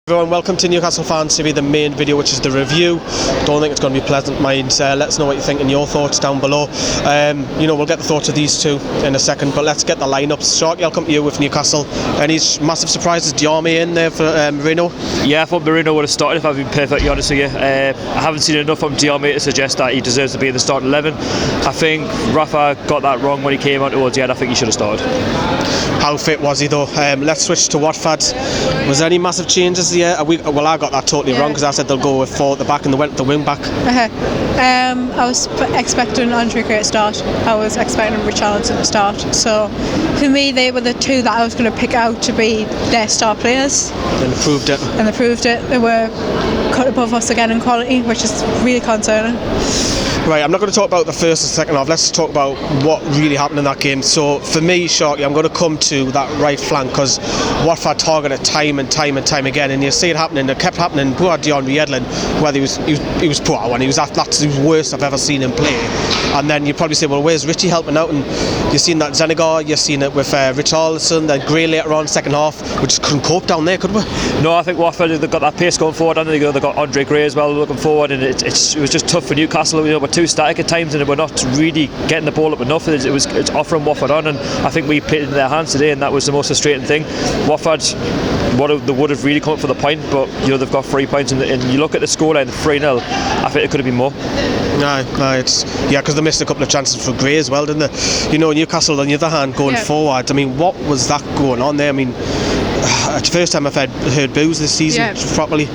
Everyone, welcome to Newcastle Fans TV, the main video, which is the review. Don't think it's going to be pleasant, mind. Let us know what you think and your thoughts down below. We'll get the thoughts of these two in a second, but let's get the lineups. Sharky, I'll come to you with Newcastle. Any massive surprises? Diarmi in there for Marino? Yeah, I thought Marino would have started, if I've been perfectly honest with you. I haven't seen enough from Diarmi to suggest that he deserves to be in the starting 11. I think Rafa got that wrong when he came on towards the end. I think he should have started. How fit was he though? Let's switch to Watford. Was there any massive changes here? Well, I got that totally wrong because I said they'll go with 4 at the back and they went with the wing back. I was expecting Andre Gray to start. I was expecting Richarlison to start. So for me, they were the two that I was going to pick out to be their star players. And they proved it. They were cut above us again in quality, which is really concerning. Right, I'm not going to talk about the first and second half. Let's talk about what really happened in that game. So for me, Sharky, I'm going to come to that right flank because Watford targeted time and time again, and you see it happening. It kept happening. Poor DeAndre Yedlin, whether he was poor one. That's the worst I've ever seen him play. And then you probably say, well, where's Richie helping out? And you've seen that Zenigar, you've seen it with Richarlison, then Gray later on second half. We just couldn't cope down there, could we? No, I think Watford, they've got that pace going forward, and they've got Andre Gray as well looking forward, and it was just tough for Newcastle. We're too static at times, and we're not really getting the ball up enough. It's offering Watford on, and I think we played in their hands today, and that was the most frustrating thing. Watford, they would have really come up for the point, but they've got 3 points, and you look at the scoreline, 3-0. I think it could have been more. No, because they missed a couple of chances for Gray as well, didn't they? Newcastle on the other hand going forward. I mean, what was that going on there? I mean, it's the first time I've heard boos this season properly.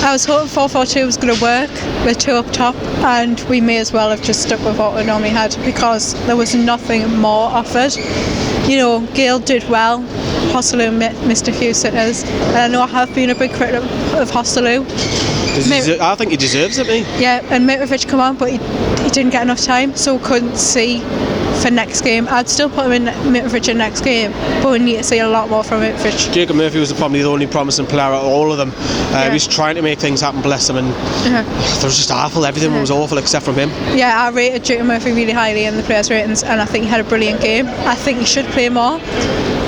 I was hoping 4-4-2 was going to work with 2 up top, and we may as well have just stuck with what we normally had because there was nothing more offered. Gale did well. Hostelou missed a few sitters, and I know I have been a big critic of Hostelou. I think he deserves it, mate. Yeah, and Mitrovic come on, but he didn't get enough time, so couldn't see for next game. I'd still put him in Mitrovic in next game, but we need to see a lot more from Mitrovic. Jacob Murphy was probably the only promising player out of all of them. He was trying to make things happen, bless him, and there was just awful. Everything was awful except from him. Yeah, I rated Jacob Murphy really highly in the players' ratings, and I think he had a brilliant game. I think he should play more.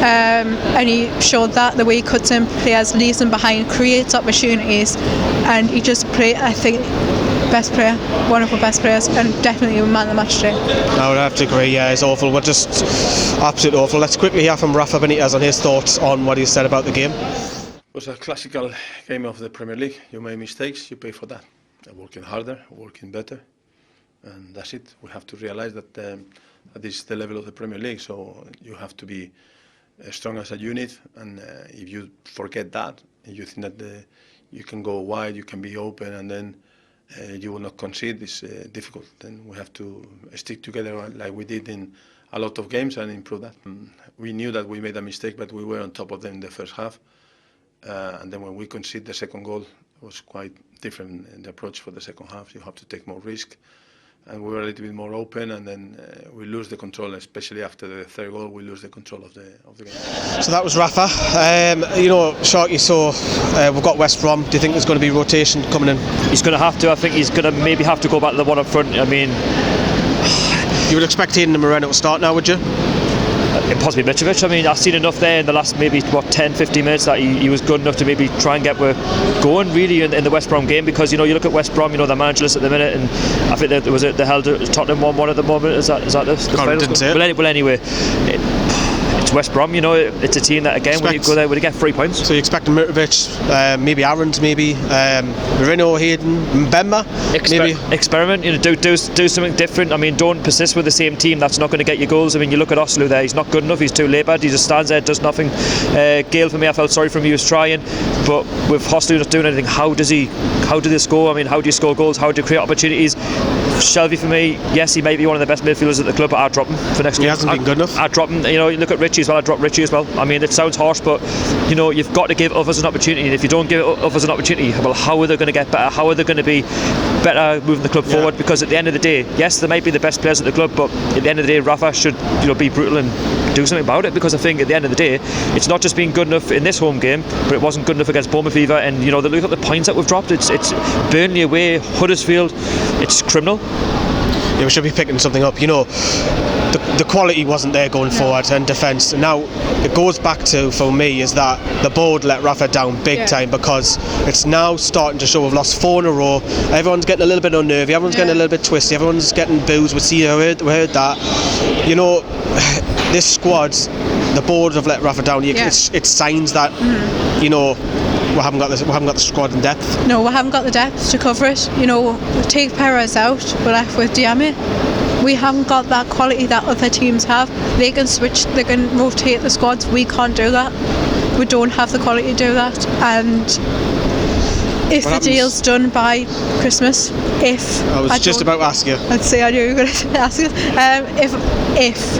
And he showed that the way he cuts in players, leaves them behind, creates opportunities, and he just played, I think, best player, one of our best players, and definitely a man of the match today. I would have to agree, it's awful. We're just absolutely awful. Let's quickly hear from Rafa Benitez on his thoughts on what he said about the game. It was a classical game of the Premier League. You make mistakes, you pay for that. Working harder, working better, and that's it. We have to realise that this is the level of the Premier League, so you have to be strong as a unit, and if you forget that, and you think that you can go wide, you can be open, and then you will not concede, it's difficult. Then we have to stick together like we did in a lot of games and improve that. We knew that we made a mistake, but we were on top of them in the first half, and then when we conceded the second goal, it was quite different in the approach for the second half. You have to take more risk, and we were a little bit more open, and then we lose the control, especially after the third goal. We lose the control of the game. So that was Rafa. Sharky, so we've got West Brom. Do you think there's going to be rotation coming in? He's going to have to. I think he's going to maybe have to go back to the one up front. I mean, you would expect Hayden and Moreno to start now, would you? Possibly Mitrovic. I mean, I've seen enough there in the last maybe 10-15 minutes that he was good enough to maybe try and get going really in the West Brom game, because you look at West Brom, they're managerless at the minute, and I think they held Tottenham 1-1 at the moment. Is that the final? Didn't say it. Well, anyway, it's West Brom. It's a team that again when you go there, would get 3 points. So you expect Mitrovic, maybe Aarons, maybe Marino, Hayden, Mbemba, maybe experiment. Do something different. I mean, don't persist with the same team. That's not going to get you goals. I mean, you look at Hostelou there. He's not good enough. He's too laboured. He just stands there, does nothing. Gale, for me, I felt sorry for him. He was trying, but with Hostelou not doing anything, how do they score? I mean, how do you score goals? How do you create opportunities? Shelby, for me, yes, he may be one of the best midfielders at the club, but I'd drop him for next game. He hasn't been good enough. I'd drop him. You look at Richie as well. I'd drop Richie as well. I mean, it sounds harsh, but you've got to give others an opportunity. And if you don't give others an opportunity, well, how are they going to get better? How are they going to be better moving the club forward? Because at the end of the day, yes, they might be the best players at the club, but at the end of the day, Rafa should be brutal and do something about it, because I think at the end of the day, it's not just being good enough in this home game, but it wasn't good enough against Bournemouth either. And look at the points that we've dropped. It's Burnley away, Huddersfield. It's criminal. Yeah, we should be picking something up. the quality wasn't there going forward and defence. Now it goes back to, for me, is that the board let Rafa down big time, because it's now starting to show we've lost 4 in a row. Everyone's getting a little bit unnervy, everyone's getting a little bit twisty, everyone's getting booze. We heard that. You know, this squad, the board have let Rafa down. It's signs that you know, we haven't got the squad in depth. No, we haven't got the depth to cover it. You know, take Perez out, we're left with Diame. We haven't got that quality that other teams have. They can switch, they can rotate the squads. We can't do that. We don't have the quality to do that. And if the deal's done by Christmas, I was just about to ask you. I'd say I knew you were going to ask you. If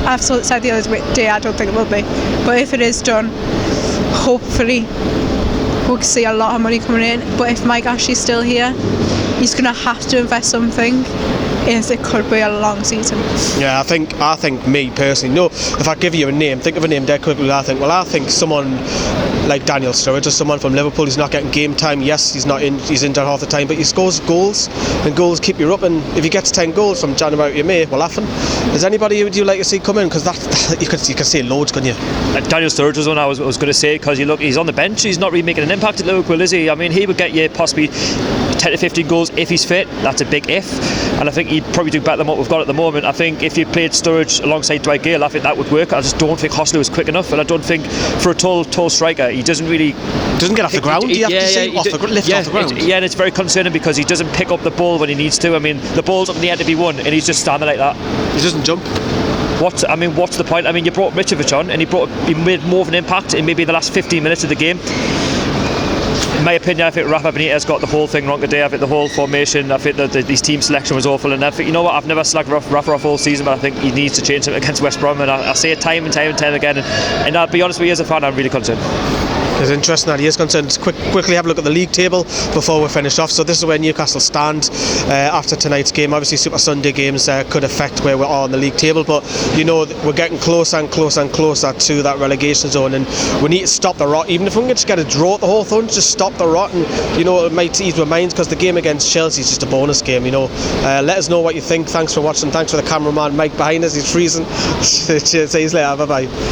I've said the other day, I don't think it will be. But if it is done, hopefully we'll see a lot of money coming in. But if Mike Ashley's still here, he's going to have to invest something. It could be a long season. Yeah, I think me personally, no, if I give you a name, think of a name dead quickly. I think someone like Daniel Sturridge or someone from Liverpool. He's not getting game time. Yes, he's injured half the time, but he scores goals, and goals keep you up. And if he gets 10 goals from January to May, we're laughing. Is anybody would you like to see come in? Because that you can see loads, couldn't you? Daniel Sturridge was one I was going to say, because you look, he's on the bench. He's not really making an impact at Liverpool, is he? I mean, he would get you possibly 10 to 15 goals if he's fit. That's a big if, and I think he'd probably do better than what we've got at the moment. I think if you played Sturridge alongside Dwight Gale, I think that would work. I just don't think Hosler was quick enough, and I don't think for a tall striker, he doesn't get off the ground. Lift off the ground. And it's very concerning because he doesn't pick up the ball when he needs to. I mean, the ball's up in the air to be won, and he's just standing like that. He doesn't jump. What's the point? I mean, you brought Mitrovic on, and he made more of an impact in maybe the last 15 minutes of the game. In my opinion, I think Rafa Benitez got the whole thing wrong today. I think the whole formation, I think that his team selection was awful, and I think, you know what, I've never slagged Rafa off all season, but I think he needs to change it against West Brom, and I say it time and time again, and I'll be honest with you, as a fan, I'm really concerned. It's interesting that he is concerned. Quickly have a look at the league table before we finish off. So this is where Newcastle stand after tonight's game. Obviously Super Sunday games could affect where we are on the league table, but you know, we're getting closer and closer and closer to that relegation zone, and we need to stop the rot. Even if we can just get a draw at the Hawthorns, just stop the rot, and you know, it might ease our minds, because the game against Chelsea is just a bonus game, you know. Let us know what you think. Thanks for watching. Thanks for the cameraman Mike behind us, he's freezing. See you later, bye bye.